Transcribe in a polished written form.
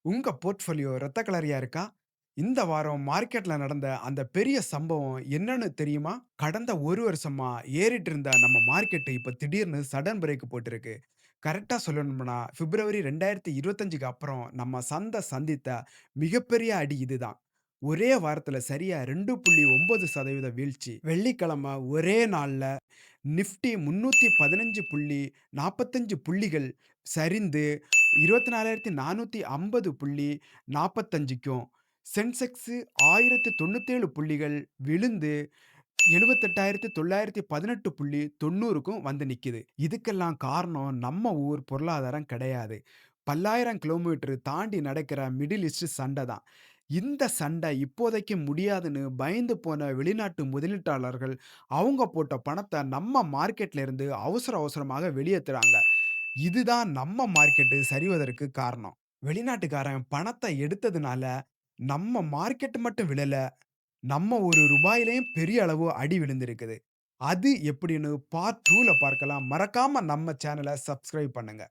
உங்க போர்ட்ஃபோலியோ ரத்த களரியா இருக்கா? இந்த வாரம் மார்க்கெட்ல நடந்த அந்த பெரிய சம்பவம் என்னன்னு தெரியுமா? கடந்த 1 வருஷமா ஏறிட்டு இருந்த நம்ம மார்க்கெட் இப்ப திடீர்னு சடன் பிரேக் போட்டிருக்கு. கரெக்ட்டா சொல்லணும்னா, பிப்ரவரி 2025க்கு அப்புறம் நம்ம சந்தித்த மிகப்பெரிய அடி இதுதான். ஒரே வாரத்துல சரியா 2.9% வீழ்ச்சி. வெள்ளிக்கிழமை ஒரே நாள்ல நிஃப்டி 315.45 புள்ளிகள் சரிந்து 24,450.45க்கும், சென்செக்ஸ் 1097 புள்ளிகள் விழுந்து 78,918.90க்கும் வந்து நிக்குது. இதுக்கெல்லாம் காரணம் நம்ம ஊர் பொருளாதாரம் கிடையாது. பல்லாயிரம் கிலோமீட்டர் தாண்டி நடக்கிற மிடில் ஈஸ்ட் சண்டை தான். இந்த சண்டை இப்போதைக்கு முடியாதுன்னு பயந்து போன வெளிநாட்டு முதலீட்டாளர்கள் அவங்க போட்ட பணத்த நம்ம மார்க்கெட்ல இருந்து அவசர அவசரமாக வெளியேத்துறாங்க. இதுதான் நம்ம மார்க்கெட் சரிவதற்கு காரணம். வெளிநாட்டுக்காரன் பணத்த எடுத்ததுனால நம்ம மார்க்கெட் மட்டும் விழல. நம்ம ஒரு ரூபாயிலயும் பெரிய அளவு அடி விழுந்திருக்குது. அது எப்படின்னு பார்ட் 2ல பார்க்கலாம். மறக்காம நம்ம சேனல சப்ஸ்கிரைப் பண்ணுங்க.